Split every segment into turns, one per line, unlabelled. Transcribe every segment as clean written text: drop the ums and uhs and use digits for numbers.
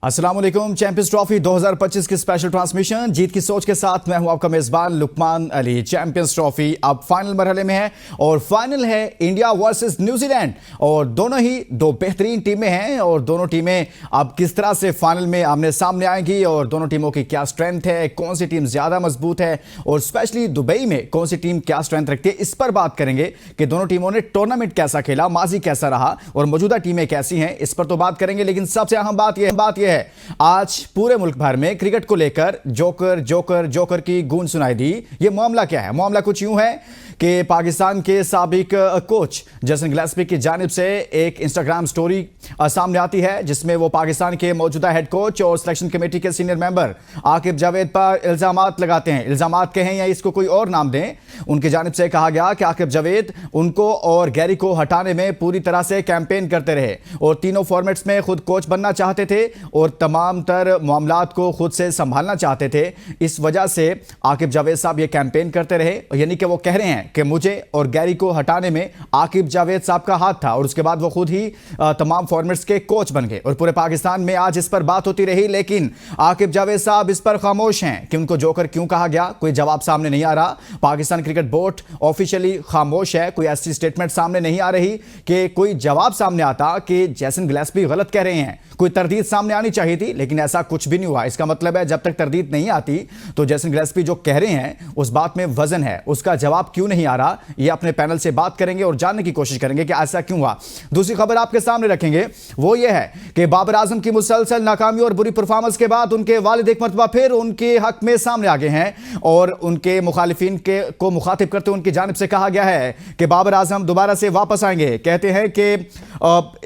अस्सलाम वालेकुम। Champions trophy 2025 की स्पेशल ट्रांसमिशन जीत की सोच के साथ मैं हूं आपका मेजबान लुकमान अली। चैंपियंस ट्रॉफी अब फाइनल मरहले में है और फाइनल है इंडिया वर्सेस न्यूजीलैंड और दोनों ही दो बेहतरीन टीमें हैं और दोनों टीमें अब किस तरह से फाइनल में आमने सामने आएंगी और दोनों टीमों की क्या स्ट्रेंथ है, कौन सी टीम ज्यादा मजबूत है और स्पेशली दुबई में कौन सी टीम क्या स्ट्रेंथ रखती है, इस पर बात करेंगे कि दोनों टीमों ने टूर्नामेंट कैसा खेला, माजी कैसा रहा और मौजूदा टीमें कैसी हैं, इस पर तो बात करेंगे। लेकिन सबसे अहम बात यह है आज पूरे मुल्क भर में क्रिकेट को लेकर जोकर जोकर जोकर की गूंज सुनाई दी। यह मामला क्या है? मामला कुछ यूं है कि पाकिस्तान के साबिक कोच जेसन गिलेस्पी की जानिब से एक इंस्टाग्राम स्टोरी सामने आती है जिसमें वो पाकिस्तान के मौजूदा हेड कोच और सिलेक्शन कमेटी के सीनियर मेंबर आकिब जावेद पर इल्जामात लगाते हैं। इल्जामात कहें या इसको कोई और नाम दें, उनकी जानिब से कहा गया कि आकिब जावेद उनको और गैरी को हटाने में पूरी तरह से कैंपेन करते रहे और तीनों फॉर्मेट्स में खुद कोच बनना चाहते थे और तमाम तर मामलात को खुद से संभालना चाहते थे। इस वजह से आकिब जावेद साहब ये कैंपेन करते रहे, यानी कि वो कह रहे हैं कि मुझे और गैरी को हटाने में आकिब जावेद साहब का हाथ था और उसके बाद वो खुद ही तमाम फॉर्मेट्स के कोच बन गए और पूरे पाकिस्तान में आज इस पर बात होती रही। लेकिन आकिब जावेद साहब इस पर खामोश हैं कि उनको जोकर क्यों कहा गया, कोई जवाब सामने नहीं आ रहा। पाकिस्तान क्रिकेट बोर्ड ऑफिशियली खामोश है, कोई ऐसी स्टेटमेंट सामने नहीं आ रही कि कोई जवाब सामने आता कि जेसन गिलेस्पी गलत कह रहे हैं। कोई तरदीद सामने आनी चाहिए थी लेकिन ऐसा कुछ भी नहीं हुआ। इसका मतलब है जब तक तरदीद नहीं आती तो जेसन गिलेस्पी जो कह रहे हैं उस बात में वजन है, उसका जवाब क्यों नहीं आ रहा, ये अपने पैनल से बात करेंगे और जानने की कोशिश करेंगे कि ऐसा क्यों हुआ। दूसरी खबर आपके सामने रखेंगे, वो ये है कि बाबर आजम की मुसलसल नाकामी और बुरी परफॉर्मेंस के बाद उनके वालिद एक मरतबा फिर उनके हक में सामने आ गए हैं और उनके मुखालिफिन को मुखातिब करते हुए उनकी जानिब से कहा गया है कि बाबर आजम दोबारा से वापस आएंगे। कहते हैं कि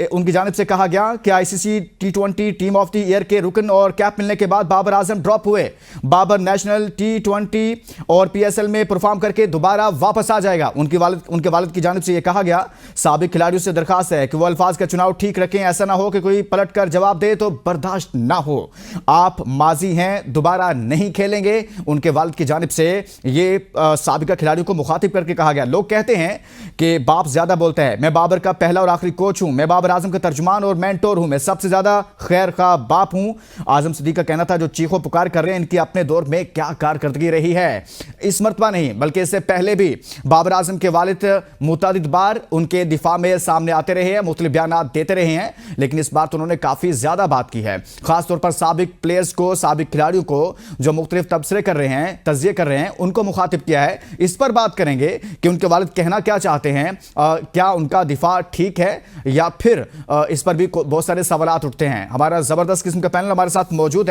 उनकी जानिब से कहा गया कि ICC T20 team of the year के रुकन और कैप मिलने के बाद बाबर आजम ड्रॉप हुए। बाबर नेशनल T20 और PSL में परफॉर्म करके दोबारा वापस आ जाएगा। उनके वालिद की जानिब से यह कहा गया। साबिक खिलाड़ियों से दरखास्त है कि वो अल्फाज का चुनाव ठीक रखें, ऐसा ना हो कि कोई पलट कर जवाब दे तो बर्दाश्त ना हो। आप माजी हैं, दोबारा नहीं खेलेंगे। उनके वालिद की जानिब से ये साबिका खिलाड़ियों को मुखातिब करके कहा गया। लोग कहते हैं कि बाप ज्यादा बोलता है, मैं बाबर का पहला और आखिरी कोच हूं, मैं बाबर आजम का तर्जुमान और मेंटोर हूं, मैं सबसे ज्यादा खैर खा बाप हूं। आजम सिद्दीक का कहना था जो चीखो पुकार कर रहे हैं इनकी अपने दौर में क्या कारकर्दगी रही है। इस मरतबा नहीं बल्कि इससे पहले भी बाबर आजम के वालिद मुतादिद बार उनके दिफा में सामने आते रहे हैं, मुख्तलिफ बयान देते रहे हैं, लेकिन इस बार तो उन्होंने काफी ज्यादा बात की है। खासतौर पर साबिक प्लेयर्स को, साबिक खिलाड़ियों को जो मुख्तलिफ तबसरे कर रहे हैं, तजिए कर रहे हैं, उनको मुखातिब किया है। इस पर बात करेंगे कि उनके वालिद कहना क्या चाहते हैं, क्या उनका दिफा ठीक है या फिर इस पर भी बहुत सारे सवालात उठते हैं। हमारा जबरदस्त किस्म का पैनल हमारे साथ मौजूद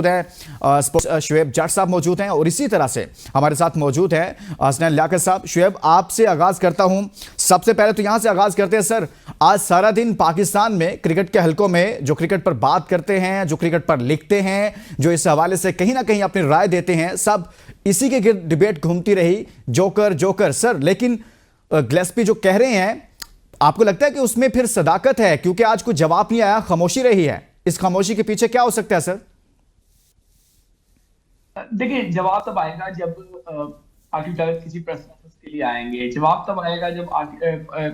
है। शुएब जट साहब मौजूद हैं और इसी तरह से हमारे साथ मौजूद हैं हसनैन लियाकत साहब। शुएब, आपसे आगाज करता हूं। सबसे पहले तो यहां से आगाज करते हैं सर, आज सारा दिन पाकिस्तान में क्रिकेट के हलकों में जो क्रिकेट पर बात करते हैं, जो क्रिकेट पर लिखते हैं, जो इस हवाले से कहीं ना कहीं अपनी राय देते हैं, सब इसी के गिर्द डिबेट घूमती रही, जोकर जोकर सर। लेकिन गिलेस्पी जो कह रहे हैं, आपको लगता है कि उसमें फिर सदाकत है? क्योंकि आज कुछ जवाब नहीं आया, खामोशी रही है। इस खामोशी के पीछे क्या हो सकता है सर?
देखिए, जवाब तब आएगा जब आकिब जावेद किसी प्रेस कॉन्फ्रेंस के लिए आएंगे। जवाब तब आएगा जब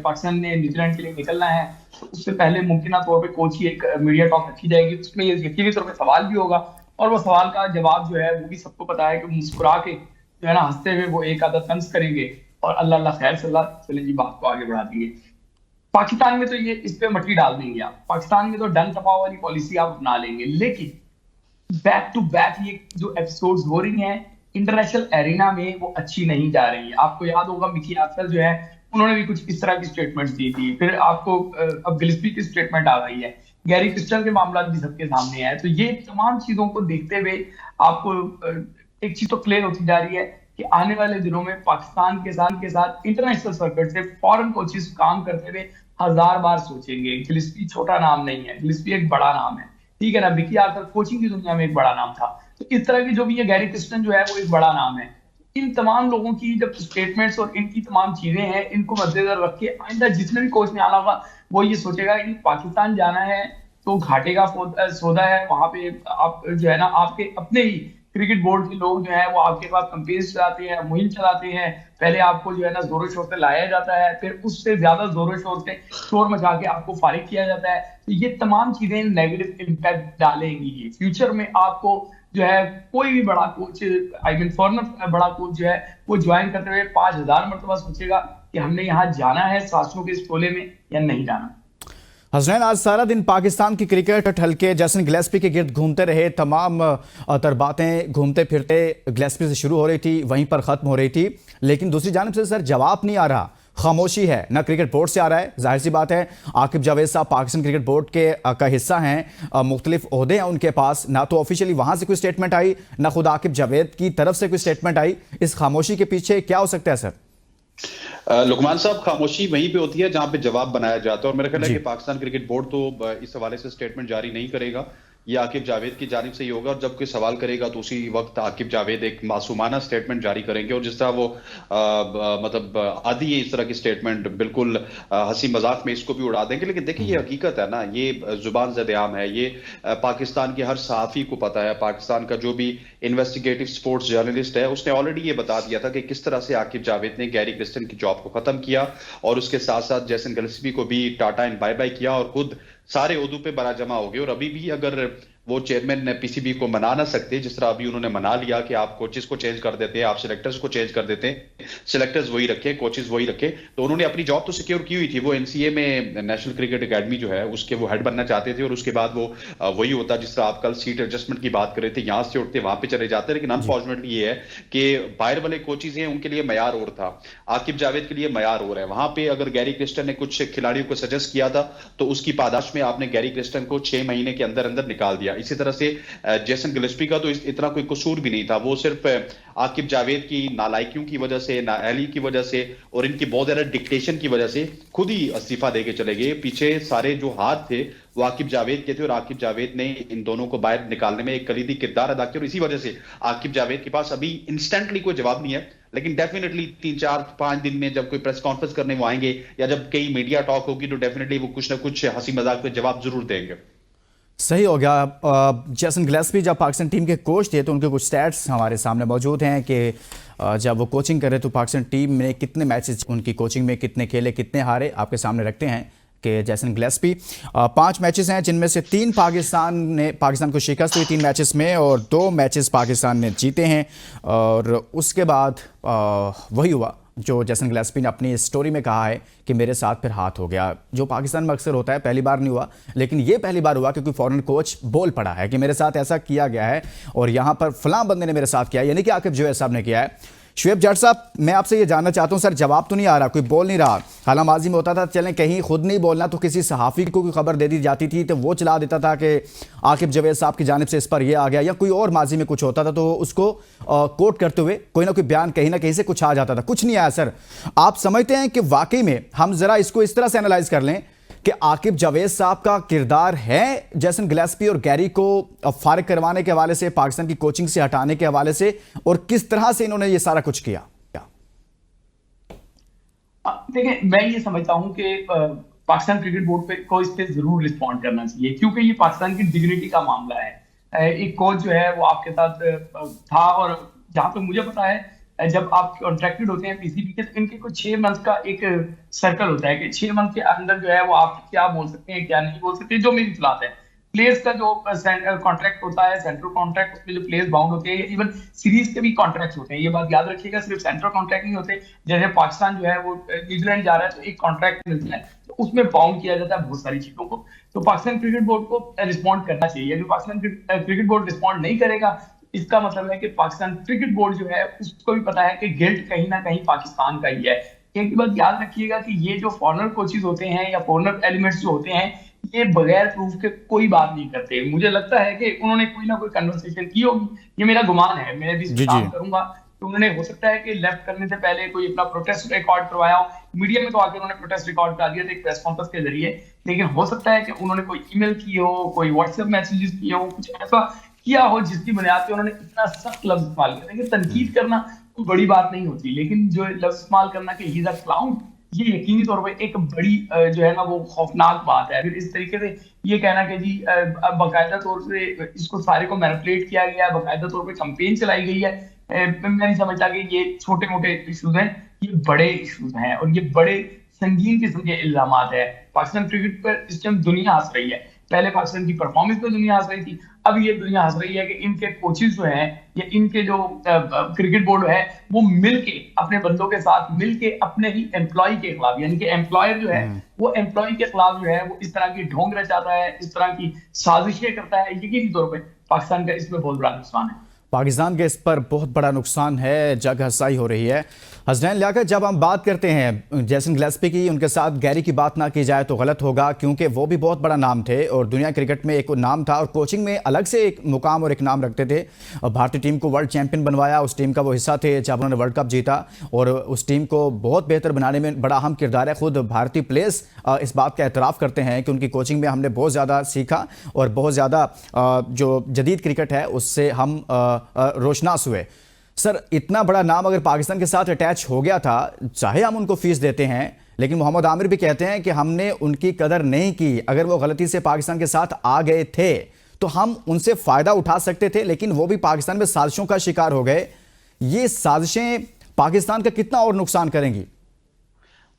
पाकिस्तान ने न्यूजीलैंड के लिए निकलना है तो उससे पहले मुमकिन तौर पे कोच की एक मीडिया टॉक रखी जाएगी। उसमें यकीनी तौर पे सवाल भी होगा और वो सवाल का जवाब जो है वो भी सबको पता है कि मुस्कुरा के जो है ना, हंसते हुए वो एक आधा तंज करेंगे और अल्लाह अल्लाह खैर सल्लाह चलें जी, बात को आगे बढ़ा देंगे। पाकिस्तान में तो ये इस पे मट्टी डाल देंगे आप, पाकिस्तान में तो डन टपाव वाली पॉलिसी आप अपना लेंगे। लेकिन बैक टू बैक ये जो एपिसोड्स हो रही हैं इंटरनेशनल एरिना में वो अच्छी नहीं जा रही है। आपको याद होगा मिकी आफसल जो है उन्होंने भी कुछ इस तरह की स्टेटमेंट्स दी थी। फिर आपको अब गिलेस्पी की स्टेटमेंट आ गई है, गैरी क्रिस्टल के मामला भी सबके सामने है। तो ये तमाम चीजों को देखते हुए आपको एक चीज तो क्लियर होती जा रही है कि आने वाले दिनों में पाकिस्तान के साथ इंटरनेशनल सर्किट से फॉरेन कोचेस काम करते हुए 1000 बार सोचेंगे। गिलेस्पी छोटा नाम नहीं है, गिलेस्पी एक बड़ा नाम है, ठीक है ना। मिकी आर्थर कोचिंग की दुनिया में एक बड़ा नाम था, तो इस तरह की जो भी है गैरी क्रिस्टन जो है वो एक बड़ा नाम है। इन तमाम लोगों की जब स्टेटमेंट्स और इनकी तमाम चीजें हैं, इनको मद्देनजर रख के आइंदा जिसने भी कोच ने आना होगा वो ये सोचेगा कि पाकिस्तान जाना है तो घाटे का सौदा है। वहां पे आप जो है ना आपके अपने ही क्रिकेट बोर्ड के लोग जो है वो आपके पास कंपेन चलाते हैं, मुहिम चलाते हैं। पहले आपको जो है ना जोरों शोर से लाया जाता है, फिर उससे ज्यादा जोरों शोर से शोर मचा के आपको फारिग किया जाता है। तो ये तमाम चीजें नेगेटिव इम्पैक्ट डालेंगी। फ्यूचर में आपको जो है कोई भी बड़ा कोच, आई मीन फॉरनर बड़ा कोच जो है वो ज्वाइन करते हुए 5000 मरतबा सोचेगा कि हमने यहाँ जाना है सासों के इस टोले में या नहीं जाना।
हसनैन, आज सारा दिन पाकिस्तान की क्रिकेट हल्के जैसन गिलेस्पी के गिर्द घूमते रहे। तमाम तरबातें घूमते फिरते गिलेस्पी से शुरू हो रही थी, वहीं पर ख़त्म हो रही थी, लेकिन दूसरी जानिब से सर जवाब नहीं आ रहा, खामोशी है। ना क्रिकेट बोर्ड से आ रहा है, जाहिर सी बात है आकिब जावेद साहब पाकिस्तान क्रिकेट बोर्ड के का हिस्सा हैं, मुख्तलिफ ओहदे हैं उनके पास। ना तो ऑफिशियली वहाँ से कोई स्टेटमेंट आई, ना खुद आकिब जावेद की तरफ से कोई स्टेटमेंट आई। इस खामोशी के पीछे क्या हो सकता है सर?
लुकमान साहब, खामोशी वहीं पे होती है जहां पे जवाब बनाया जाता है, और मेरा ख्याल है कि पाकिस्तान क्रिकेट बोर्ड तो इस हवाले से स्टेटमेंट जारी नहीं करेगा। ये आकिब जावेद की जानिब से ही होगा, और जब कोई सवाल करेगा तो उसी वक्त आकिब जावेद एक मासूमाना स्टेटमेंट जारी करेंगे। और जिस तरह वो मतलब आदि है इस तरह की स्टेटमेंट, बिल्कुल हंसी मजाक में इसको भी उड़ा देंगे। लेकिन देखिए ये हकीकत है ना, ये जुबान ज़द-ए-आम है, ये पाकिस्तान के हर सहाफ़ी को पता है। पाकिस्तान का जो भी इन्वेस्टिगेटिव स्पोर्ट्स जर्नलिस्ट है उसने ऑलरेडी ये बता दिया था कि किस तरह से आकिब जावेद ने गैरी क्रिस्टन की जॉब को खत्म किया, और उसके साथ साथ जैसन गिलेस्पी को भी टाटा एंड बाय बाय किया, और खुद सारे ओहदों पे बरा जमा हो गए। और अभी भी अगर वो चेयरमैन पीसीबी को मना ना सकते, जिस तरह अभी उन्होंने मना लिया कि आप कोचेस को चेंज कर देते हैं, आप सिलेक्टर्स को चेंज कर देते हैं, सिलेक्टर्स वही रखे, कोचेस वही रखे, तो उन्होंने अपनी जॉब तो सिक्योर की हुई थी। वो एनसीए में नेशनल क्रिकेट एकेडमी जो है उसके वो हेड बनना चाहते थे, और उसके बाद वो वही होता जिस तरह आप कल सीट एडजस्टमेंट की बात कर रहे थे, यहां से उठते वहां पे चले जाते। लेकिन अनफॉर्चुनेटली ये है कि बाहर वाले कोचेस हैं उनके लिए मयार और था, आकिब जावेद के लिए मयार और है। वहां पे अगर गैरी क्रिस्टन ने कुछ खिलाड़ियों को सजेस्ट किया था तो उसकी पादाश में आपने गैरी क्रिस्टन को 6 महीने के अंदर अंदर निकाल दिया। इसी तरह से जेसन गिलेस्पी का तो इतना कोई कसूर भी नहीं था, वो सिर्फ आकिब जावेद की नालायकियों की वजह से, नाअहली की वजह से और इनकी बहुत ज्यादा डिक्टेशन की वजह से खुद ही इस्तीफा देके चले गए। पीछे सारे जो हाथ थे वो आकिब जावेद के थे, और आकिब जावेद ने इन दोनों को बाहर निकालने में एक कलीदी किरदार अदा किया। और इसी वजह से आकिब जावेद के पास अभी इंस्टेंटली कोई जवाब नहीं है, लेकिन डेफिनेटली 3-4-5 दिन में जब कोई प्रेस कॉन्फ्रेंस करने वो आएंगे या जब कई मीडिया टॉक होगी तो डेफिनेटली वो कुछ ना कुछ हंसी मजाक पे जवाब जरूर देंगे।
सही हो गया। जेसन गिलेस्पी जब पाकिस्तान टीम के कोच थे तो उनके कुछ स्टैट्स हमारे सामने मौजूद हैं कि जब वो कोचिंग कर रहे तो पाकिस्तान टीम में कितने मैचेस, उनकी कोचिंग में कितने खेले, कितने हारे, आपके सामने रखते हैं कि जेसन गिलेस्पी 5 मैचेस हैं जिनमें से 3 पाकिस्तान को शिकस्त हुई 3 मैचेस में, और 2 मैचेस पाकिस्तान ने जीते हैं। और उसके बाद वही हुआ जो जेसन गिलेस्पी ने अपनी स्टोरी में कहा है कि मेरे साथ फिर हाथ हो गया, जो पाकिस्तान में अक्सर होता है। पहली बार नहीं हुआ, लेकिन ये पहली बार हुआ कि कोई फॉरेन कोच बोल पड़ा है कि मेरे साथ ऐसा किया गया है और यहाँ पर फलां बंदे ने मेरे साथ किया है, यानी कि आकिब जावेद साहब ने किया है। शुएब जट साहब, मैं आपसे ये जानना चाहता हूँ, सर जवाब तो नहीं आ रहा, कोई बोल नहीं रहा। हालांकि माजी में होता था चलें कहीं खुद नहीं बोलना तो किसी सहाफ़ी को कोई खबर दे दी जाती थी तो वो चला देता था कि आकिब जावेद साहब की जानिब से इस पर यह आ गया, या कोई और माजी में कुछ होता था तो उसको कोट करते हुए कोई ना कोई बयान कहीं ना कहीं से कुछ आ जाता था। कुछ नहीं आया सर। आप समझते हैं कि वाकई में हम ज़रा इसको इस तरह से एनालाइज कर लें कि आकिब जावेद साहब का किरदार है जेसन गिलेस्पी और गैरी को फारिग करवाने के हवाले से, पाकिस्तान की कोचिंग से हटाने के हवाले से, और किस तरह से इन्होंने ये सारा कुछ किया?
देखिए, मैं ये समझता हूं कि पाकिस्तान क्रिकेट बोर्ड पे को इस पे जरूर रिस्पॉन्ड करना चाहिए, क्योंकि ये पाकिस्तान की डिग्निटी का मामला है। एक कोच जो है वो आपके साथ था, और जहां तक मुझे पता है जब आप कॉन्ट्रैक्टेड होते हैं पीसीबी के तो इनके कुछ 6 मंथ का एक सर्कल होता है कि 6 मंथ के अंदर जो है वो आप क्या बोल सकते हैं क्या नहीं बोल सकते, जो मेरी इत्तलात है। प्लेयर्स का जो कॉन्ट्रैक्ट होता है, सेंट्रल कॉन्ट्रैक्ट, उसमें जो प्लेयर्स बाउंड होते हैं, इवन सीरीज के भी कॉन्ट्रैक्ट होते हैं। ये बात याद रखिएगा, सिर्फ सेंट्रल कॉन्ट्रैक्ट नहीं होते। जैसे पाकिस्तान जो है वो न्यूजीलैंड जा रहा है तो एक कॉन्ट्रैक्ट मिलता है, तो उसमें बाउंड किया जाता है बहुत सारी चीजों को। तो पाकिस्तान क्रिकेट बोर्ड को रिस्पॉन्ड करना चाहिए। अगर पाकिस्तान क्रिकेट बोर्ड रिस्पॉन्ड नहीं करेगा, इसका मतलब है कि पाकिस्तान क्रिकेट बोर्ड जो है उसको भी पता है कि गिल्ट कहीं ना कहीं पाकिस्तान का ही है। एक बात याद रखिएगा कि ये जो फॉरेनर कोचेज होते हैं या फॉरेनर एलिमेंट्स जो होते हैं, ये बगैर प्रूफ के कोई बात नहीं करते। मुझे लगता है कि उन्होंने कोई ना कोई कन्वर्सेशन की होगी, ये मेरा गुमान है। मैं भी काम करूंगा तो उन्होंने हो सकता है कि लेफ्ट करने से पहले कोई अपना प्रोटेस्ट रिकॉर्ड करवाया हो। मीडिया में तो आके उन्होंने प्रोटेस्ट रिकॉर्ड करा दिया था एक प्रेस कॉन्फ्रेंस के जरिए, लेकिन हो सकता है कि उन्होंने कोई ईमेल की हो, कोई व्हाट्सएप मैसेजेस किए हो, कुछ ऐसा किया हो जिसकी बुनियाद पे उन्होंने इतना सख्त लफ्ज इस्तेमाल किया। देखिए, तनकीद करना कोई बड़ी बात नहीं होती, लेकिन जो लफ्ज इस्तेमाल करना कि ही इज अ क्लाउन, ये यकीनी तौर पे एक बड़ी जो है ना वो खौफनाक बात है। फिर इस तरीके से ये कहना कि जी अब बाकायदा तौर से इसको सारे को मैनिपुलेट किया गया है, बाकायदा तौर पे कैंपेन चलाई गई है, मैं नहीं समझता कि ये छोटे मोटे इश्यूज हैं, ये बड़े इश्यूज हैं और ये बड़े संगीन किस्म के इल्जामात है। पाकिस्तान क्रिकेट पर इस टाइम दुनिया हंस रही है। पहले पाकिस्तान की परफॉर्मेंस पे दुनिया हंस रही थी, अब ये दुनिया हंस रही है कि इनके कोचेज जो हैं या इनके जो क्रिकेट बोर्ड है वो मिलके अपने बंदों के साथ मिलके अपने ही एम्प्लॉय के खिलाफ, यानी कि एम्प्लॉयर जो है वो एम्प्लॉय के खिलाफ जो है वो इस तरह की ढोंग रचाता है, इस तरह की साजिशें करता है। यकीनी तौर पर पाकिस्तान का इसमें बहुत बड़ा नुकसान है।
पाकिस्तान के इस पर बहुत बड़ा नुकसान है, जग हंसाई हो रही है। हसनैन लियाकत, जब हम बात करते हैं जेसन गिलेस्पी की, उनके साथ गैरी की बात ना की जाए तो गलत होगा, क्योंकि वो भी बहुत बड़ा नाम थे और दुनिया क्रिकेट में एक नाम था और कोचिंग में अलग से एक मुकाम और एक नाम रखते थे। भारतीय टीम को वर्ल्ड चैंपियन बनवाया, उस टीम का वो हिस्सा थे जब उन्होंने वर्ल्ड कप जीता और उस टीम को बहुत बेहतर बनाने में बड़ा अहम किरदार है। खुद भारतीय प्लेयर्स इस बात का एतराफ़ करते हैं कि उनकी कोचिंग में हमने बहुत ज़्यादा सीखा और बहुत ज़्यादा जो जदीद क्रिकेट है उससे हम रोशनास हुए। सर, इतना बड़ा नाम अगर पाकिस्तान के साथ अटैच हो गया था, चाहे हम उनको फीस देते हैं, लेकिन मोहम्मद आमिर भी कहते हैं कि हमने उनकी कदर नहीं की। अगर वो गलती से पाकिस्तान के साथ आ गए थे तो हम उनसे फ़ायदा उठा सकते थे, लेकिन वो भी पाकिस्तान में साजिशों का शिकार हो गए। ये साजिशें पाकिस्तान का कितना और नुकसान करेंगी?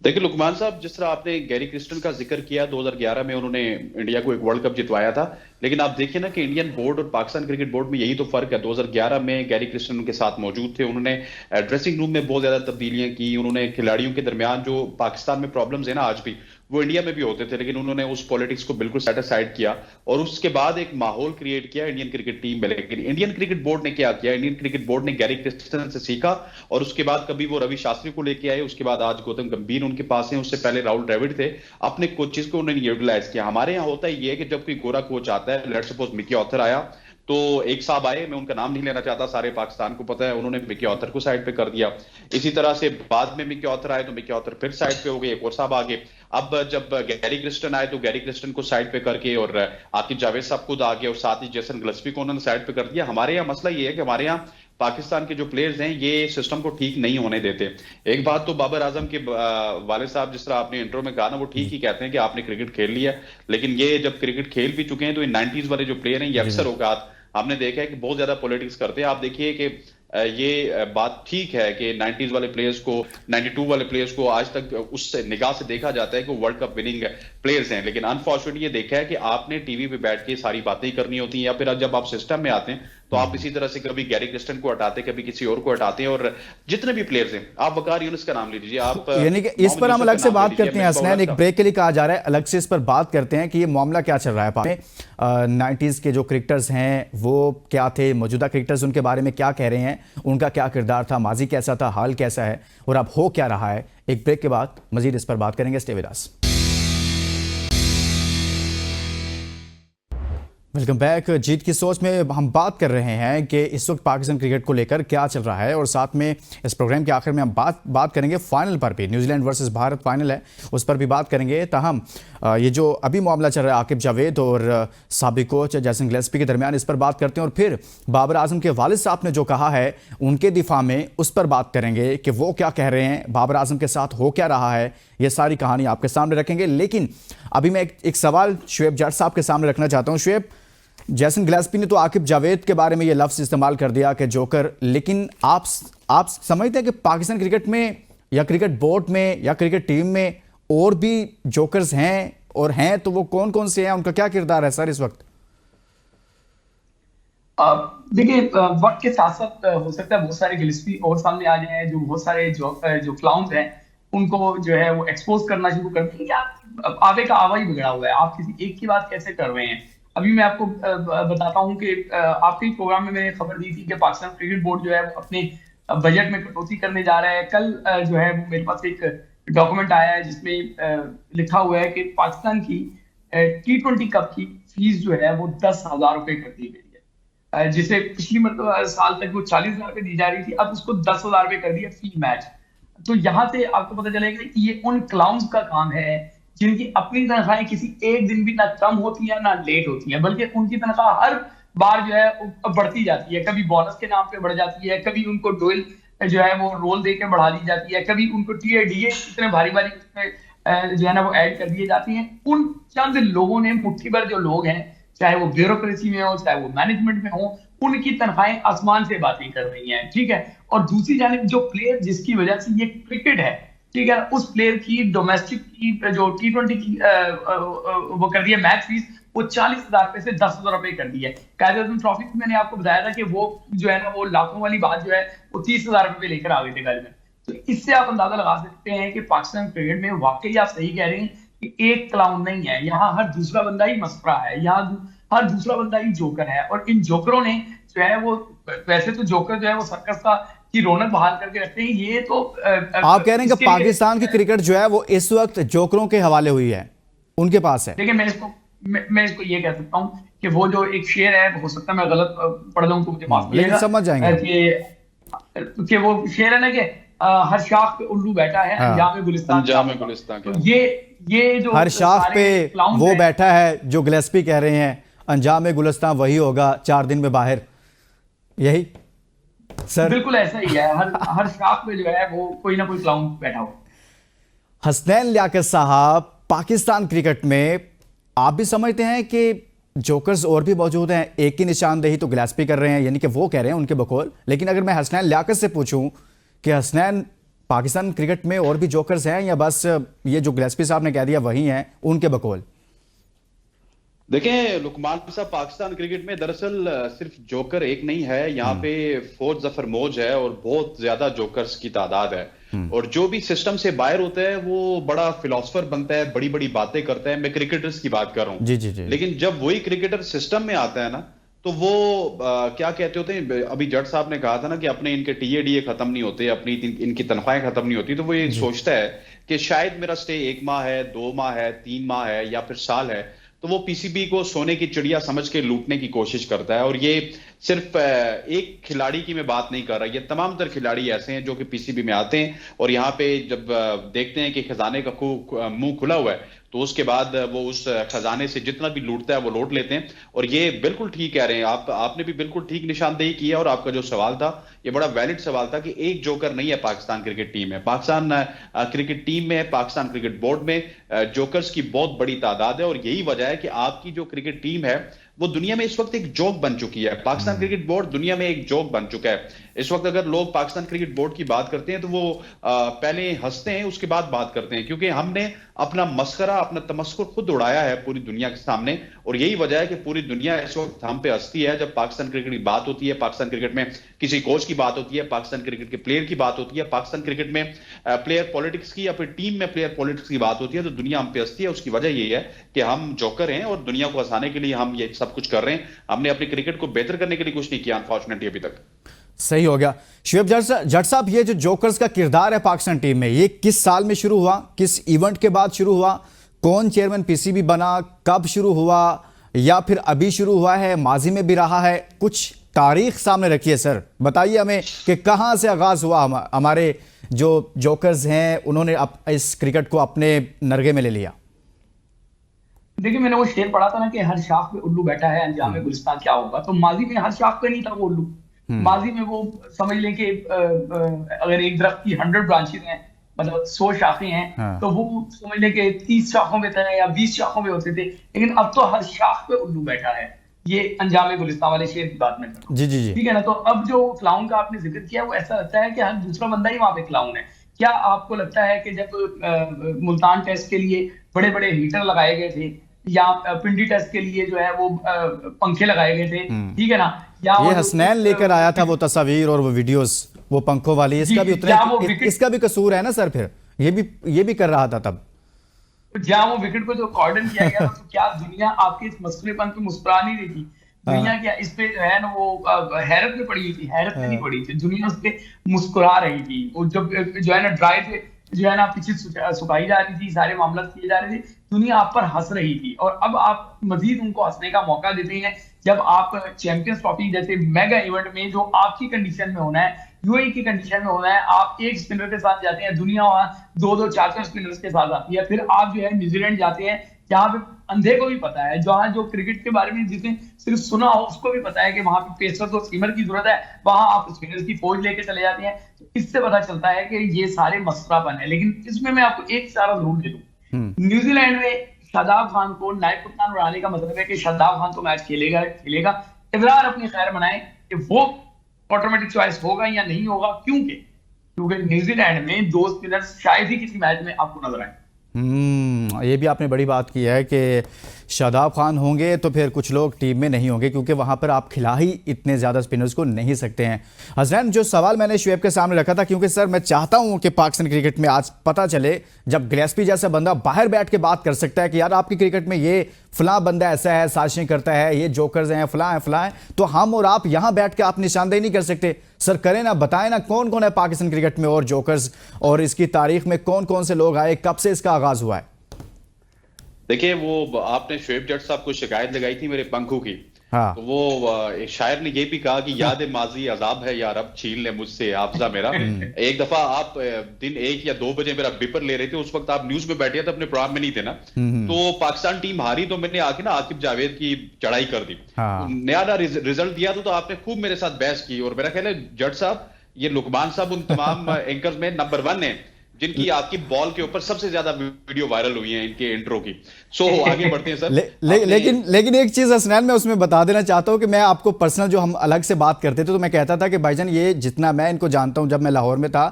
देखिए लुकमान साहब, जिस तरह आपने गैरी क्रिस्टन का जिक्र किया, 2011 में उन्होंने इंडिया को एक वर्ल्ड कप जितवाया था, लेकिन आप देखिए ना कि इंडियन बोर्ड और पाकिस्तान क्रिकेट बोर्ड में यही तो फर्क है। 2011 में गैरी क्रिस्टन उनके साथ मौजूद थे, उन्होंने ड्रेसिंग रूम में बहुत ज्यादा तब्दीलियां की, उन्होंने खिलाड़ियों के दरमियान जो पाकिस्तान में प्रॉब्लम्स है ना आज भी, वो इंडिया में भी होते थे, लेकिन उन्होंने उस पॉलिटिक्स को बिल्कुल सेट असाइड किया और उसके बाद एक माहौल क्रिएट किया इंडियन क्रिकेट टीम में। लेकिन इंडियन क्रिकेट बोर्ड ने क्या किया? इंडियन क्रिकेट बोर्ड ने गैरी क्रिस्टन से सीखा और उसके बाद कभी वो रवि शास्त्री को लेके आए, उसके बाद आज गौतम गंभीर उनके पास है, उससे पहले राहुल द्रविड़ थे, अपने कोचेस को उन्होंने यूटिलाइज किया। हमारे यहाँ होता है ये कि जब कोई गोरा कोच आता है, लेट्स सपोज मिकी ऑथर आया, तो एक साहब आए, मैं उनका नाम नहीं लेना चाहता, सारे पाकिस्तान को पता है, उन्होंने मिकी ऑथर को साइड पे कर दिया। इसी तरह से बाद में मिकी ऑथर आए तो मिकी ऑथर फिर साइड पे हो गए, एक और साहब आगे। अब जब गैरी क्रिस्टन आए तो गैरी क्रिस्टन को साइड पे करके और आकिब जावेद साहब खुद आ गए और साथ ही जेसन गिलेस्पी को उन्होंने साइड पे कर दिया। हमारे यहाँ मसला ये है कि हमारे यहाँ पाकिस्तान के जो प्लेयर्स हैं ये सिस्टम को ठीक नहीं होने देते। एक बात तो बाबर आजम के वाले साहब, जिस तरह आपने इंट्रो में कहा ना, वो ठीक ही कहते हैं कि आपने क्रिकेट खेल लिया, लेकिन ये जब क्रिकेट खेल भी चुके हैं तो इन 90s वाले जो प्लेयर हैं ये अक्सर औकात हमने देखा है कि बहुत ज्यादा पॉलिटिक्स करते हैं। आप देखिए कि ये बात ठीक है कि 90s वाले प्लेयर्स को, 92 वाले प्लेयर्स को आज तक उस निगाह से देखा जाता है कि वर्ल्ड कप विनिंग प्लेयर्स हैं, लेकिन अनफॉर्चुनेटली ये देखा है कि आपने टीवी पे बैठ के सारी बातें ही करनी होती हैं, या फिर जब आप सिस्टम में आते हैं तो आप इसी तरह से कभी गैरी क्रिस्टन को हटाते, कभी किसी और को हटाते हैं। और जितने भी प्लेयर्स हैं, आप वकार यूनुस का नाम ले लीजिए, आप
यानी कि इस पर हम अलग से बात करते हैं। हसनैन, एक ब्रेक के लिए कहा जा रहा है, अलग से इस पर बात करते हैं कि ये मामला क्या चल रहा है। 90s के जो क्रिकेटर्स हैं वो क्या थे, मौजूदा क्रिकेटर्स उनके बारे में क्या कह रहे हैं, उनका क्या किरदार था, माजी कैसा था, हाल कैसा है और अब हो क्या रहा है। एक ब्रेक के बाद मजीद इस पर बात करेंगे। Stay with us. Welcome back. जीत की सोच में हम बात कर रहे हैं कि इस वक्त पाकिस्तान क्रिकेट को लेकर क्या चल रहा है और साथ में इस प्रोग्राम के आखिर में हम बात करेंगे फाइनल पर भी। न्यूजीलैंड वर्सेस भारत फाइनल है, उस पर भी बात करेंगे। ताहम ये जो अभी मामला चल रहा है आकिब जावेद और साबिक कोच जेसन गिलेस्पी के दरमियान, इस पर बात करते हैं और फिर बाबर आजम के वालिद साहब ने जो कहा है उनके दिफा में, उस पर बात करेंगे कि वो क्या कह रहे हैं, बाबर आजम के साथ हो क्या रहा है। ये सारी कहानी आपके सामने रखेंगे, लेकिन अभी मैं एक सवाल शुएब जट साहब के सामने रखना चाहता हूँ। शुएब, जेसन गिलेस्पी ने तो आकिब जावेद के बारे में ये लफ्ज़ इस्तेमाल कर दिया कि जोकर, लेकिन आप समझते हैं कि पाकिस्तान क्रिकेट में या क्रिकेट बोर्ड में या क्रिकेट टीम में और भी जोकर्स हैं, और हैं तो वो कौन कौन से हैं, उनका क्या किरदार है सर इस वक्त?
देखिए, वक्त के साथ साथ हो सकता है बहुत सारे गिलेस्पी और सामने आ जाए, जो बहुत सारे जो क्लाउन्स हैं उनको जो है वो एक्सपोज करना शुरू कर देंगे। आवे का आवा ही बिगड़ा हुआ है, आप किसी एक की बात कैसे कर रहे हैं। अभी मैं आपको बताता हूं कि आपके ही प्रोग्राम में मैंने खबर दी थी कि पाकिस्तान क्रिकेट बोर्ड जो है वो अपने बजट में कटौती करने जा रहा है। कल जो है वो मेरे पास एक डॉक्यूमेंट आया है जिसमें लिखा हुआ है कि पाकिस्तान की T20 कप की फीस जो है वो 10,000 रुपए कर दी गई है, जिसे पिछली साल तक वो 40,000 रुपए दी जा रही थी, अब उसको 10,000 रुपए कर दिया फी मैच। तो यहाँ से आपको पता चलेगा कि ये उन क्लाउन्स का काम है जिनकी अपनी तनख्वाहें किसी एक दिन भी ना कम होती है ना लेट होती है, बल्कि उनकी तनख्वाह हर बार जो है बढ़ती जाती है। कभी बोनस के नाम पे बढ़ जाती है, कभी उनको डोल जो है वो रोल दे के बढ़ा दी जाती है, कभी उनको टीए इतने भारी भारी जो है ना वो ऐड कर दिए जाती हैं। उन चंद लोगों ने, मुट्ठी भर जो लोग हैं, चाहे वो ब्यूरोक्रेसी में हो चाहे वो मैनेजमेंट में हो, उनकी तनख्वाहें आसमान से बातें कर रही हैं, ठीक है। और दूसरी जानिब जो प्लेयर जिसकी वजह से ये क्रिकेट है, ठीक है, उस प्लेयर की डोमेस्टिक की जो T20 की वो कर दिया मैच फीस, वो 40,000 रुपए से 10,000 रुपए कर दी है। कायदे आज़म ट्रॉफी में मैंने आपको बताया था कि वो जो है ना वो लाखों वाली बात जो है वो 30,000 रुपए लेकर आ गए थे कल में। तो इससे आप अंदाजा लगा सकते हैं कि पाकिस्तान क्रिकेट में वाकई आप सही कह रहे हैं कि एक क्लाउन नहीं है, यहाँ हर दूसरा बंदा ही मस्करा है, यहाँ हर दूसरा बंदा ही जोकर है। और इन जोकरों ने जो है वो, वैसे तो जोकर जो है वो सर्कस का की रौनक बहाल करके रखते हैं, ये तो
आप कह रहे हैं कि पाकिस्तान की क्रिकेट जो है वो इस वक्त जोकरों के हवाले हुई है, उनके पास है।
देखिए मैं इसको ये कह सकता हूँ कि वो जो एक शेर है, हो सकता है मैं गलत पढ़ लूं तो मुझे माफ
लेकिन समझ जाएंगे
कि वो शेर है ना कि हर शाख पे उल्लू बैठा है, अंजाम गुलिस्तान। तो ये जो
हर शाख पे वो बैठा है जो गिलेस्पी कह रहे हैं, अंजाम गुलिस्तान वही होगा 4 दिन में बाहर, यही सर?
बिल्कुल ऐसा ही है, हर शाख पे जो है वो कोई ना कोई क्लाउन बैठा हो।
हसनैन लियाकत साहब, पाकिस्तान क्रिकेट में आप भी समझते हैं कि जोकर्स और भी मौजूद हैं? एक की निशानदेही तो गिलेस्पी कर रहे हैं, यानी कि वो कह रहे हैं उनके बकौल, लेकिन अगर मैं हसनैन लियाकत से पूछूं कि हसनैन, पाकिस्तान क्रिकेट में और भी जोकर्स हैं या बस ये जो गिलेस्पी साहब ने कह दिया वही हैं उनके बकौल?
देखें लुकमान साहब, पाकिस्तान क्रिकेट में दरअसल सिर्फ जोकर एक नहीं है, यहाँ पे फौज जफर मौज है और बहुत ज्यादा जोकर्स की तादाद है। और जो भी सिस्टम से बाहर होता है वो बड़ा फिलोसफर बनता है, बड़ी बड़ी बातें करता है। मैं क्रिकेटर्स की बात कर रहा हूँ
जी।
लेकिन जब वही क्रिकेटर सिस्टम में आता है ना, तो वो क्या कहते होते हैं, अभी जट साहब ने कहा था ना कि अपने इनके टीए खत्म नहीं होते, अपनी इनकी तनख्वाहें खत्म नहीं होती, तो वो ये सोचता है कि शायद मेरा स्टे 1 माह है, 2 माह है, 3 माह है या फिर साल है, तो वो पीसीबी को सोने की चिड़िया समझ के लूटने की कोशिश करता है। और ये सिर्फ एक खिलाड़ी की मैं बात नहीं कर रहा, ये तमाम तर खिलाड़ी ऐसे हैं जो कि पीसीबी में आते हैं और यहाँ पे जब देखते हैं कि खजाने का मुंह खुला हुआ है, तो उसके बाद वो उस खजाने से जितना भी लूटता है वो लूट लेते हैं। और ये बिल्कुल ठीक कह रहे हैं आपने भी बिल्कुल ठीक निशानदेही की है। और आपका जो सवाल था ये बड़ा वैलिड सवाल था कि एक जोकर नहीं है पाकिस्तान क्रिकेट टीम में। पाकिस्तान क्रिकेट टीम में, पाकिस्तान क्रिकेट बोर्ड में जोकर्स की बहुत बड़ी तादाद है और यही वजह है कि आपकी जो क्रिकेट टीम है वो दुनिया में इस वक्त एक जोक बन चुकी है। पाकिस्तान क्रिकेट बोर्ड दुनिया में एक जोक बन चुका है इस वक्त। अगर लोग पाकिस्तान क्रिकेट बोर्ड की बात करते हैं तो वो पहले हंसते हैं, उसके बाद बात करते हैं, क्योंकि हमने अपना मस्खरा, अपना तमस्कुर खुद उड़ाया है पूरी दुनिया के सामने। और यही वजह है कि पूरी दुनिया इस वक्त हम पे हंसती है जब पाकिस्तान क्रिकेट की बात होती है, पाकिस्तान क्रिकेट में किसी कोच की बात होती है, पाकिस्तान क्रिकेट के प्लेयर की बात होती है, पाकिस्तान क्रिकेट में प्लेयर पॉलिटिक्स की या फिर टीम में प्लेयर पॉलिटिक्स की बात होती है, तो दुनिया हम पे हंसती है। उसकी वजह यही है कि हम जोकर हैं और दुनिया को हंसाने के लिए हम ये सब कुछ कर रहे हैं। हमने अपनी क्रिकेट को बेहतर करने के लिए कुछ नहीं किया अनफॉर्चुनेटली अभी तक।
सही हो गया। शुएब जट साहब, ये जो जोकर्स का किरदार है पाकिस्तान टीम में, ये किस साल में शुरू हुआ, किस इवेंट के बाद शुरू हुआ, कौन चेयरमैन पीसीबी बना, कब शुरू हुआ या फिर अभी शुरू हुआ है, माजी में भी रहा है? कुछ तारीख सामने रखिए सर, बताइए हमें कि कहां से आगाज हुआ। हमारे जो जोकर्स हैं उन्होंने इस क्रिकेट को अपने नरगे में ले लिया।
देखिए मैंने वो शेर पढ़ा था ना कि हर शाख पे उल्लू बैठा है, अंजाम गुलिस्तान क्या होगा। तो माजी में हर शाख पे नहीं था वो उल्लू। माजी में वो समझ लें कि अगर एक दरख्त की 100 ब्रांचेस हैं, मतलब 100 शाखें हैं, तो वो समझ लें कि 30 शाखों पे थे या 20 शाखों पे होते थे। लेकिन अब तो हर शाख पे उल्लू बैठा है। ये अंजाम गुलिस्तान वाले शेर की बात में कर रहा हूं।
जी
ठीक है ना। तो अब जो क्लाउन का आपने जिक्र किया, वो ऐसा लगता है कि हर दूसरा बंदा ही वहां पे क्लाउन है। क्या आपको लगता है कि जब मुल्तान टेस्ट के लिए बड़े बड़े हीटर लगाए गए थे या पिंडी टेस्ट के लिए जो है वो पंखे लगाए गए थे, ठीक है ना, या
ये हसनैन लेकर आया था वो तस्वीर और वो वीडियोस, वो पंखों वाली, इसका भी इसका भी कसूर है ना सर? फिर ये भी कर रहा था तब,
जहां वो विकेट को जो कॉर्डन किया गया था, तो क्या दुनिया आपके इस मस्कुरेपन पे मुस्कुरा नहीं रही थी? दुनिया क्या इस पे जो है ना वो हैरत में पड़ी थी, हैरत में नहीं पड़ी थी, दुनिया उस पे मुस्कुरा रही थी। वो जब जो है ना ड्राइव पे जो है ना पीछे सुखाई जा रही थी, सारे मामला किए जा रहे थे, दुनिया आप पर हंस रही थी। और अब आप मजीद उनको हंसने का मौका देते हैं जब आप चैंपियंस ट्रॉफी जैसे मेगा इवेंट में, जो आपकी कंडीशन में होना है, यूएई की कंडीशन में होना है, आप एक स्पिनर के साथ जाते हैं, दुनिया वहां 2-2, 4-4 स्पिनर्स के साथ आती है। फिर आप जो है न्यूजीलैंड जाते हैं जहाँ पे अंधे को भी पता है, जहाँ जो क्रिकेट के बारे में जिसने सिर्फ सुना हो उसको भी पता है कि वहां पे पेसर्स और स्पिनर की जरूरत है, वहां आप स्पिनर्स की फौज लेके चले जाते हैं। तो इससे पता चलता है कि ये सारे मसरापन है। लेकिन इसमें मैं आपको एक सारा जरूर दे दूं, न्यूजीलैंड में शादाब खान को नायब कप्तान बनाने का मतलब है कि शादाब खान तो मैच खेलेगा खेलेगा, इजरार अपनी खैर मनाए कि वो ऑटोमेटिक चॉइस होगा या नहीं होगा। क्योंकि न्यूजीलैंड में दो स्पिनर्स शायद ही किसी मैच में आपको नजर आए।
ये भी आपने बड़ी बात की है कि शादाब खान होंगे तो फिर कुछ लोग टीम में नहीं होंगे, क्योंकि वहां पर आप खिला ही इतने ज़्यादा स्पिनर्स को नहीं सकते हैं। हसनैन, जो सवाल मैंने शुएब के सामने रखा था, क्योंकि सर मैं चाहता हूं कि पाकिस्तान क्रिकेट में आज पता चले, जब गिलेस्पी जैसा बंदा बाहर बैठ के बात कर सकता है कि यार आपकी क्रिकेट में ये फलां बंदा ऐसा है, साजिशें करता है, ये जोकर्स हैं, फलां है, तो हम और आप यहां बैठ के आप निशानदेही नहीं कर सकते। सर करें ना, बताएं ना कौन कौन है पाकिस्तान क्रिकेट में और जोकर्स, और इसकी तारीख में कौन कौन से लोग आए, कब से इसका आगाज हुआ है?
देखिए, वो आपने शोएब जट साहब को शिकायत लगाई थी मेरे पंखों की।
हाँ।
तो वो एक शायर ने ये भी कहा कि याद माजी अजाब है या रब छीन ले मुझसे हाफजा मेरा। एक दफा आप दिन 1 या 2 बजे मेरा पेपर ले रहे थे, उस वक्त आप न्यूज में बैठे थे, अपने प्रोग्राम में नहीं थे ना। तो पाकिस्तान टीम हारी तो मैंने आके ना आकिब जावेद की चढ़ाई कर दी।
हाँ।
नया रिजल्ट दिया तो आपने खूब मेरे साथ बहस की, और मेरा ख्याल है जट साहब, ये लुकमान साहब उन तमाम एंकर्स में नंबर 1 है जिनकी आपकी बॉल के ऊपर सबसे ज्यादा वीडियो वायरल हुई है इनके इंट्रो की। सो आगे बढ़ते हैं सर।
लेकिन एक चीज हसनैन मैं उसमें बता देना चाहता हूं कि मैं आपको पर्सनल, जो हम अलग से बात करते थे, तो मैं कहता था कि भाईजान ये जितना मैं इनको जानता हूं, जब मैं लाहौर में था,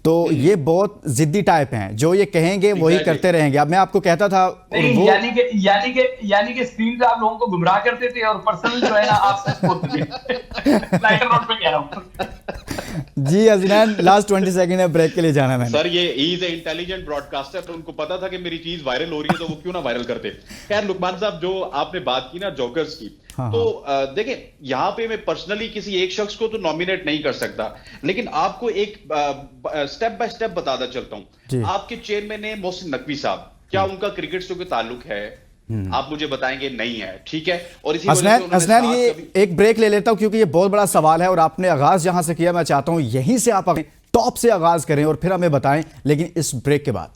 तो ये बहुत जिद्दी टाइप हैं, जो ये कहेंगे वही करते रहेंगे। अब मैं आपको कहता था
यानी कि स्क्रीन पे आप लोगों को गुमराह करते थे और पर्सनल जो है ना आप सच बोलते थे। लाइटर रोड पे कह रहा हूं।
जी हसनैन, लास्ट 20 सेकंड है, ब्रेक के लिए जाना मैंने।
सर ये इज ए इंटेलिजेंट ब्रॉडकास्टर, तो उनको पता था कि मेरी चीज वायरल हो रही है, तो वो क्यों ना वायरल करते। खैर लुकमान साहब, जो आपने बात की ना जोकर्स की, तो देखिए यहाँ पे मैं पर्सनली किसी एक शख्स को तो नॉमिनेट नहीं कर सकता, लेकिन आपको एक स्टेप बाय स्टेप बताता चलता हूं। आपके चेयरमैन है मोहसिन नकवी साहब, क्या उनका क्रिकेट से कोई ताल्लुक है? आप मुझे बताएंगे नहीं है, ठीक है। और इसी
हसनैन ये एक ब्रेक ले लेता हूं, क्योंकि ये बहुत बड़ा सवाल है और आपने आगाज जहां से किया, मैं चाहता हूं यहीं से आप टॉप से आगाज करें और फिर हमें बताएं, लेकिन इस ब्रेक के बाद।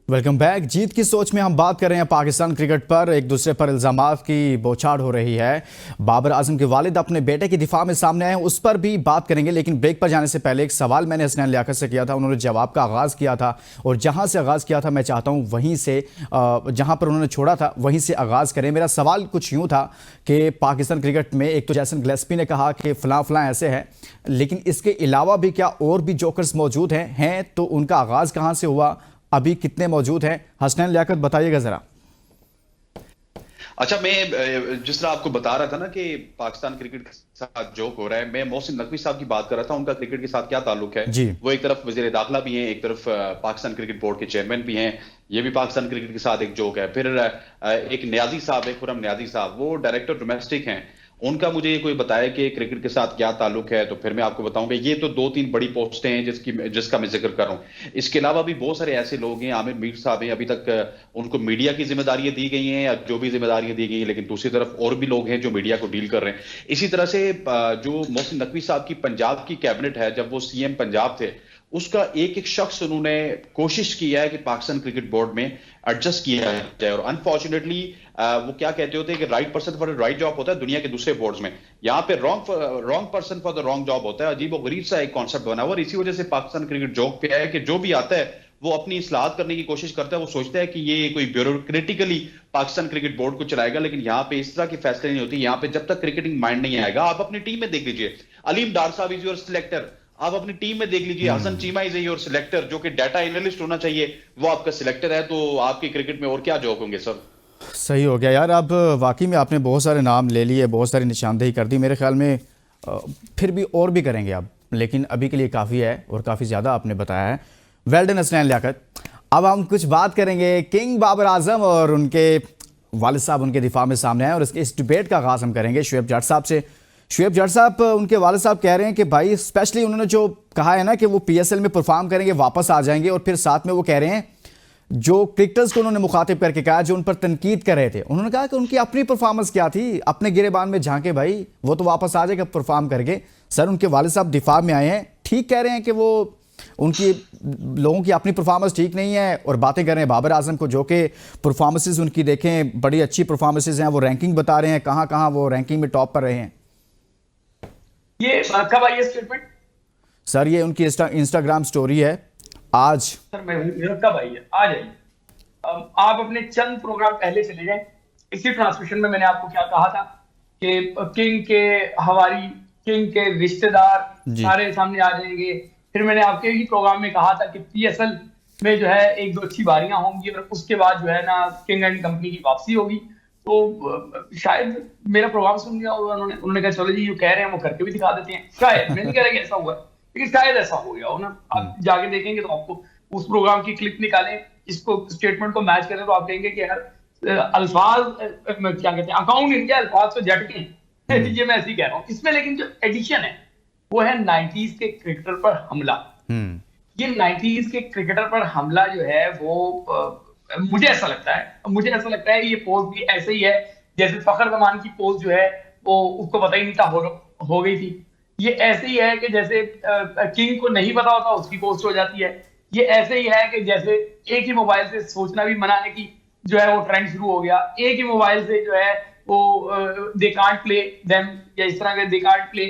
Welcome back. जीत की सोच में हम बात कर रहे हैं पाकिस्तान क्रिकेट पर एक दूसरे पर इल्जामात की बौछार हो रही है। बाबर आजम के वालिद अपने बेटे की दिफा में सामने आए हैं, उस पर भी बात करेंगे, लेकिन ब्रेक पर जाने से पहले एक सवाल मैंने हसनैन लियाकत से किया था, उन्होंने जवाब का आगाज़ किया था, और जहां से आगाज़ किया था मैं चाहता हूं वहीं से जहां पर उन्होंने छोड़ा था वहीं से आगाज़ करें। मेरा सवाल कुछ यूँ था कि पाकिस्तान क्रिकेट में एक तो जैसन गिलेस्पी ने कहा कि फ़लाँ ऐसे है, लेकिन इसके अलावा भी क्या और भी जोकर्स मौजूद हैं तो उनका आगाज़ कहाँ से हुआ, अभी कितने मौजूद हैं? हसनैन लियाकत बताइएगा जरा।
अच्छा, मैं जिस तरह आपको बता रहा था ना कि पाकिस्तान क्रिकेट के साथ जोक हो रहा है, मैं मोहसिन नकवी साहब की बात कर रहा था, उनका क्रिकेट के साथ क्या ताल्लुक है जी। वो एक तरफ वजीर दाखिला भी हैं, एक तरफ पाकिस्तान क्रिकेट बोर्ड के चेयरमैन भी हैं, ये भी पाकिस्तान क्रिकेट के साथ एक जोक है। फिर एक न्याजी साहब है, खुरम न्याजी साहब, वो डायरेक्टर डोमेस्टिक हैं, उनका मुझे ये कोई बताया कि क्रिकेट के साथ क्या ताल्लुक है, तो फिर मैं आपको बताऊंगा। ये तो 2-3 बड़ी पोस्टें हैं जिसका मैं जिक्र कर रहा हूं। इसके अलावा भी बहुत सारे ऐसे लोग हैं, आमिर मीर साहब हैं, अभी तक उनको मीडिया की जिम्मेदारियां दी गई हैं या जो भी जिम्मेदारियां दी गई हैं, लेकिन दूसरी तरफ और भी लोग हैं जो मीडिया को डील कर रहे हैं। इसी तरह से जो मोहसिन नकवी साहब की पंजाब की कैबिनेट है, जब वो सीएम पंजाब थे, उसका एक शख्स उन्होंने कोशिश की है कि पाकिस्तान क्रिकेट बोर्ड में एडजस्ट किया जाए, और अनफॉर्चुनेटली वो क्या कहते होते हैं कि right person for the right job होता है दुनिया के दूसरे बोर्ड्स में, यहाँ पे wrong person for the wrong job होता है। अजीब और गरीब सा एक कॉन्सेप्ट बना हुआ, और इसी वजह से पाकिस्तान क्रिकेट जोक पे है कि जो भी आता है वो अपनी इस्लाहत करने की कोशिश करता है, वो सोचता है कि ये कोई ब्यूरोक्रेटिकली पाकिस्तान क्रिकेट बोर्ड को चलाएगा, लेकिन यहाँ पे इस तरह की फैसले नहीं होती। यहाँ पे जब तक क्रिकेटिंग माइंड नहीं आएगा, आप अपनी टीम में देख लीजिए, अलीम डार साहब इज योर सिलेक्टर, आप अपनी टीम में देख लीजिए, Hasan Cheema is your selector, जो कि डाटा एनालिस्ट होना चाहिए, वो आपका सिलेक्टर है, तो आपके क्रिकेट में और क्या जोक होंगे सर?
सही हो गया यार। अब वाकई में आपने बहुत सारे नाम ले लिए, बहुत सारी निशानदेही कर दी, मेरे ख्याल में फिर भी और भी करेंगे अब, लेकिन अभी के लिए काफ़ी है और काफ़ी ज़्यादा आपने बताया है। Well done Hasnain Liaquat. अब हम कुछ बात करेंगे किंग बाबर आजम और उनके वालिद साहब उनके दिफा में सामने आए, और इस डिबेट का आगाज़ हम करेंगे शुएब जट साहब से। शुएब जट साहब, उनके वालिद साहब कह रहे हैं कि भाई स्पेशली उन्होंने जो कहा है ना कि वो पीएसएल में परफॉर्म करेंगे, वापस आ जाएंगे, और फिर साथ में वो कह रहे हैं जो क्रिकेटर्स को उन्होंने मुखातिब करके कहा, जो उन पर तनकीद कर रहे थे, उन्होंने कहा कि उनकी अपनी परफॉर्मेंस क्या थी, अपने गिरेबान में झांके भाई, वो तो वापस आ जाएगा परफॉर्म करके। सर उनके वालिद साहब दिफा में आए हैं, ठीक कह रहे हैं कि वो उनकी लोगों की अपनी परफॉर्मेंस ठीक नहीं है और बातें कर रहे हैं बाबर आजम को, जो कि परफॉर्मेंसेज उनकी देखें बड़ी अच्छी परफॉर्मेंसेज हैं, वो रैंकिंग बता रहे हैं कहाँ कहाँ वो रैंकिंग में टॉप पर रहे हैं।
ये कब आई है स्टेटमेंट?
सर ये उनकी इंस्टाग्राम स्टोरी है आज।
सर मैं कब आई है? आज आई। आप अपने चंद प्रोग्राम पहले चले जाएं। इसी ट्रांसमिशन में मैंने आपको क्या कहा था कि किंग के हवारी, किंग के रिश्तेदार सारे सामने आ जाएंगे। फिर मैंने आपके ही प्रोग्राम में कहा था कि पीएसएल में जो है एक दो अच्छी बारियां होंगी और उसके बाद जो है ना किंग एंड कंपनी की वापसी होगी। तो शायद मेरा प्रोग्राम सुन लिया और उन्होंने कहा चलो जी, ये कह रहे हैं वो करके भी दिखा देते हैं। शायद, मैं नहीं कह रहा कि ऐसा हुआ, लेकिन शायद ऐसा हो गया हो ना। आप जाके देखेंगे तो आपको उस प्रोग्राम की क्लिप निकालें, इसको स्टेटमेंट को मैच करें तो आप कहेंगे कि यार अल्फाज क्या कहते हैं, अकाउंट इनके अल्फाज तो झटके हैं। ये मैं ऐसे ही कह रहा हूँ इसमें। लेकिन जो एडिशन है वो है 90s के क्रिकेटर पर हमला। ये 90s के क्रिकेटर पर हमला जो है वो मुझे ऐसा लगता है ये पोज भी ऐसे ही है जैसे फखर जमान की पोज जो है वो उसको पता ही नहीं था हो गई थी। ये ऐसे ही है कि जैसे किंग को नहीं पता होता उसकी पोस्ट हो जाती है। ये ऐसे ही है कि जैसे एक ही मोबाइल से सोचना भी मनाने की जो है वो ट्रेंड शुरू हो गया। एक ही मोबाइल से जो है वो दे कांट प्ले देम या इस तरह का दे कांट प्ले,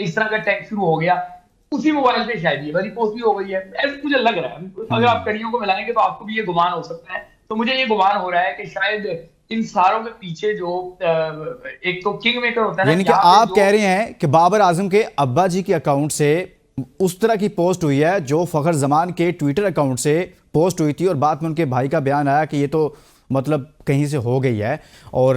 इस तरह का टैग शुरू हो गया। उसी मोबाइल से शायद ये वाली पोस्ट भी हो गई है, ऐसे मुझे लग रहा है। अगर आप कड़ियों को मिलाएंगे तो आपको भी ये गुमान हो सकता है। तो मुझे ये गुमान हो रहा है कि शायद इन सारों के पीछे जो एक तो किंग मेकर होता है,
यानी कि आप कह रहे हैं कि बाबर आजम के अब्बा जी के अकाउंट से उस तरह की पोस्ट हुई है जो फखर जमान के ट्विटर अकाउंट से पोस्ट हुई थी और बाद में उनके भाई का बयान आया कि ये तो मतलब कहीं से हो गई है और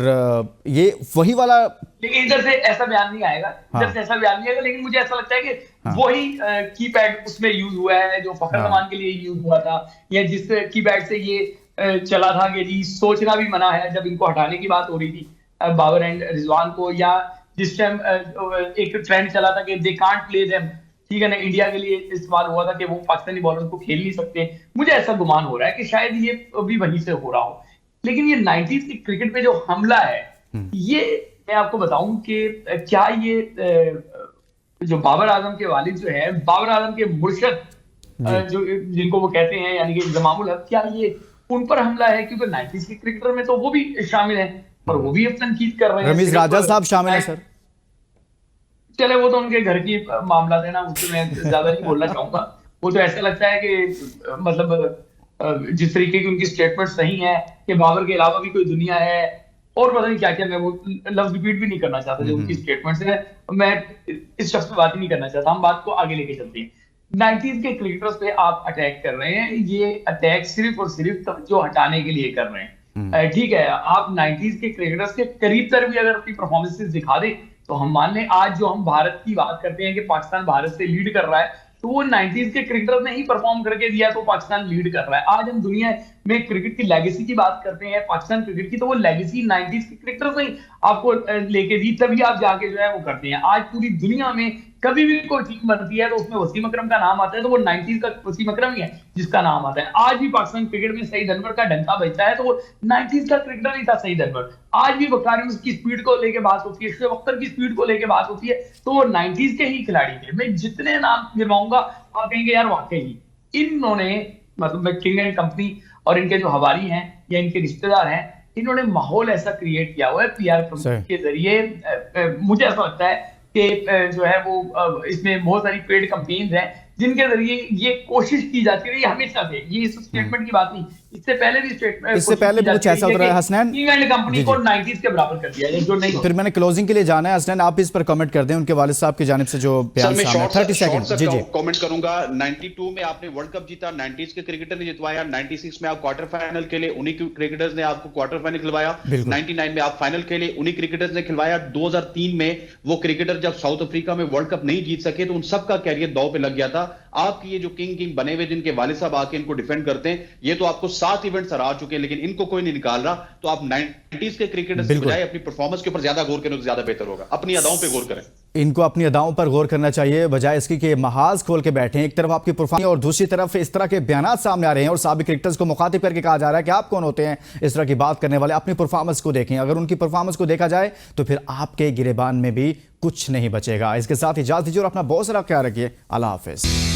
ये वही वाला।
लेकिन इधर से ऐसा बयान नहीं आएगा, इधर से ऐसा बयान नहीं आएगा। लेकिन मुझे ऐसा लगता है कि वही कीपैड उसमें यूज हुआ है जो फखर जमान के लिए यूज हुआ था, या जिस कीपैड से ये चला था कि जी सोचना भी मना है जब इनको हटाने की बात हो रही थी बाबर एंड रिजवान को, या जिस टाइम एक ट्रेंड चला था कि दे कांट प्ले देम, ठीक है ना, इंडिया के लिए इस्तेमाल हुआ था कि वो पाकिस्तानी बॉलर को खेल नहीं सकते। मुझे ऐसा गुमान हो रहा है कि शायद ये भी वहीं से हो रहा हो। लेकिन ये 90s की क्रिकेट पे जो हमला है, ये मैं आपको बताऊं कि क्या ये जो बाबर आजम के वालिद जो है, बाबर आजम के मुर्शद जो जिनको वो कहते हैं यानी कि जमामुल हक, क्या ये उन पर हमला है? क्योंकि 90s के क्रिकेटर में तो वो भी शामिल है और वो भी अब तनकीद कर रहे हैं।
रमीज राजा साहब शामिल है सर।
चले वो तो उनके घर की मामला है ना, उससे मैं ज्यादा नहीं बोलना चाहूंगा। वो तो ऐसा लगता है कि मतलब जिस तरीके की उनकी स्टेटमेंट सही है कि बाबर के अलावा भी कोई दुनिया है और पता नहीं क्या क्या, मैं वो लफ्ज रिपीट भी नहीं करना चाहता जो उनकी स्टेटमेंट्स है। मैं इस शख्स पे बात ही नहीं करना चाहता। हम बात को आगे लेके चलते हैं। 90s के क्रिकेटर्स पे आप अटैक कर रहे हैं, ये अटैक सिर्फ और सिर्फ तवज्जो हटाने के लिए कर रहे हैं। ठीक है, आप 90s के क्रिकेटर्स के करीब तर भी अगर अपनी परफॉर्मेंसेस दिखा दें तो हम मान लें। आज जो हम भारत की बात करते हैं कि पाकिस्तान भारत से लीड कर रहा है, तो वो 90s के क्रिकेटर ने ही परफॉर्म करके दिया तो पाकिस्तान लीड कर रहा है। आज हम दुनिया में क्रिकेट की लेगेसी की बात करते हैं पाकिस्तान क्रिकेट की, तो वो लेगेसी 90s के क्रिकेटर ने आपको लेके दी, तभी आप जाके जो है वो करते हैं। आज पूरी दुनिया में कभी भी कोई टीम बनती है तो उसमें वसीम अकरम का नाम आता है, तो वो 90s का वसीम अकरम ही है जिसका नाम आता है। आज भी पाकिस्तान क्रिकेट में सईद अनवर का डंका बजता है तो वो 90s का क्रिकेटर ही था सईद अनवर। आज भी बखारी उसकी स्पीड को लेके बात होती है, शोएब अख्तर की स्पीड को लेके बात होती है, तो वो 90s के ही खिलाड़ी थे। मैं जितने नाम गिनवाऊंगा आप कहेंगे यार वाकई इन्होंने, मतलब किंग एंड कंपनी और इनके जो हवारी हैं या इनके रिश्तेदार हैं, इन्होंने माहौल ऐसा क्रिएट किया हुआ है पीआर के जरिए। मुझे ऐसा लगता है कि जो है वो इसमें बहुत सारी पेड कैंपेन्स हैं जिनके जरिए ये कोशिश की जाती है। ये हमेशा से, ये इस स्टेटमेंट की बात नहीं, इससे पहले भी स्टेटमेंट,
इससे पहले कुछ ऐसा होता है हसनैन,
किंग एंड कंपनी को 90s के बराबर कर दिया जो नहीं।
फिर मैंने क्लोजिंग के लिए जाना है। हसनैन आप इस पर कमेंट कर दें, उनके वालिद साहब की जानिब से जो बयान सामने है। 30 सेकंड जी जी
कमेंट करूंगा। 92 में आपने वर्ल्ड कप जीता, 90s के क्रिकेटर ने जितवाया। 96 में आप क्वार्टर फाइनल के लिए उन्हीं क्रिकेटर्स ने आपको क्वार्टर फाइनल खिलवाया। 99 में आप फाइनल के लिए उन्हीं क्रिकेटर्स ने खिलवाया। 2003 में वो क्रिकेटर जब साउथ अफ्रीका में वर्ल्ड कप नहीं जीत सके तो उन सबका कैरियर दांव पे लग गया था। आपकी ये जो किंग बने हुए जिनके वालिद साहब आके इनको डिफेंड करते हैं, ये तो आपको 7 इवेंट्स हरा चुके हैं, लेकिन इनको कोई नहीं निकाल रहा। तो आप 90s के क्रिकेटर्स के बजाय अपनी परफॉर्मेंस के ऊपर ज्यादा गौर करें तो ज्यादा बेहतर होगा। अपनी अदाओं पे गौर करें,
इनको अपनी अदाओं पर गौर करना चाहिए बजाय इसकी कि महाज खोल के बैठे। एक तरफ आपकी परफॉर्मेंस और दूसरी तरफ इस तरह के बयान सामने आ रहे हैं और साबिक क्रिकेटर्स को मुखातिब करके कहा जा रहा है कि आप कौन होते हैं इस तरह की बात करने वाले, अपनी परफॉर्मेंस को देखें। अगर उनकी परफॉर्मेंस को देखा जाए तो फिर आपके गिरेबान में भी कुछ नहीं बचेगा। इसके साथ इजाजत दीजिए और अपना बहुत सारा ख्याल रखिए। अल्लाह हाफिज।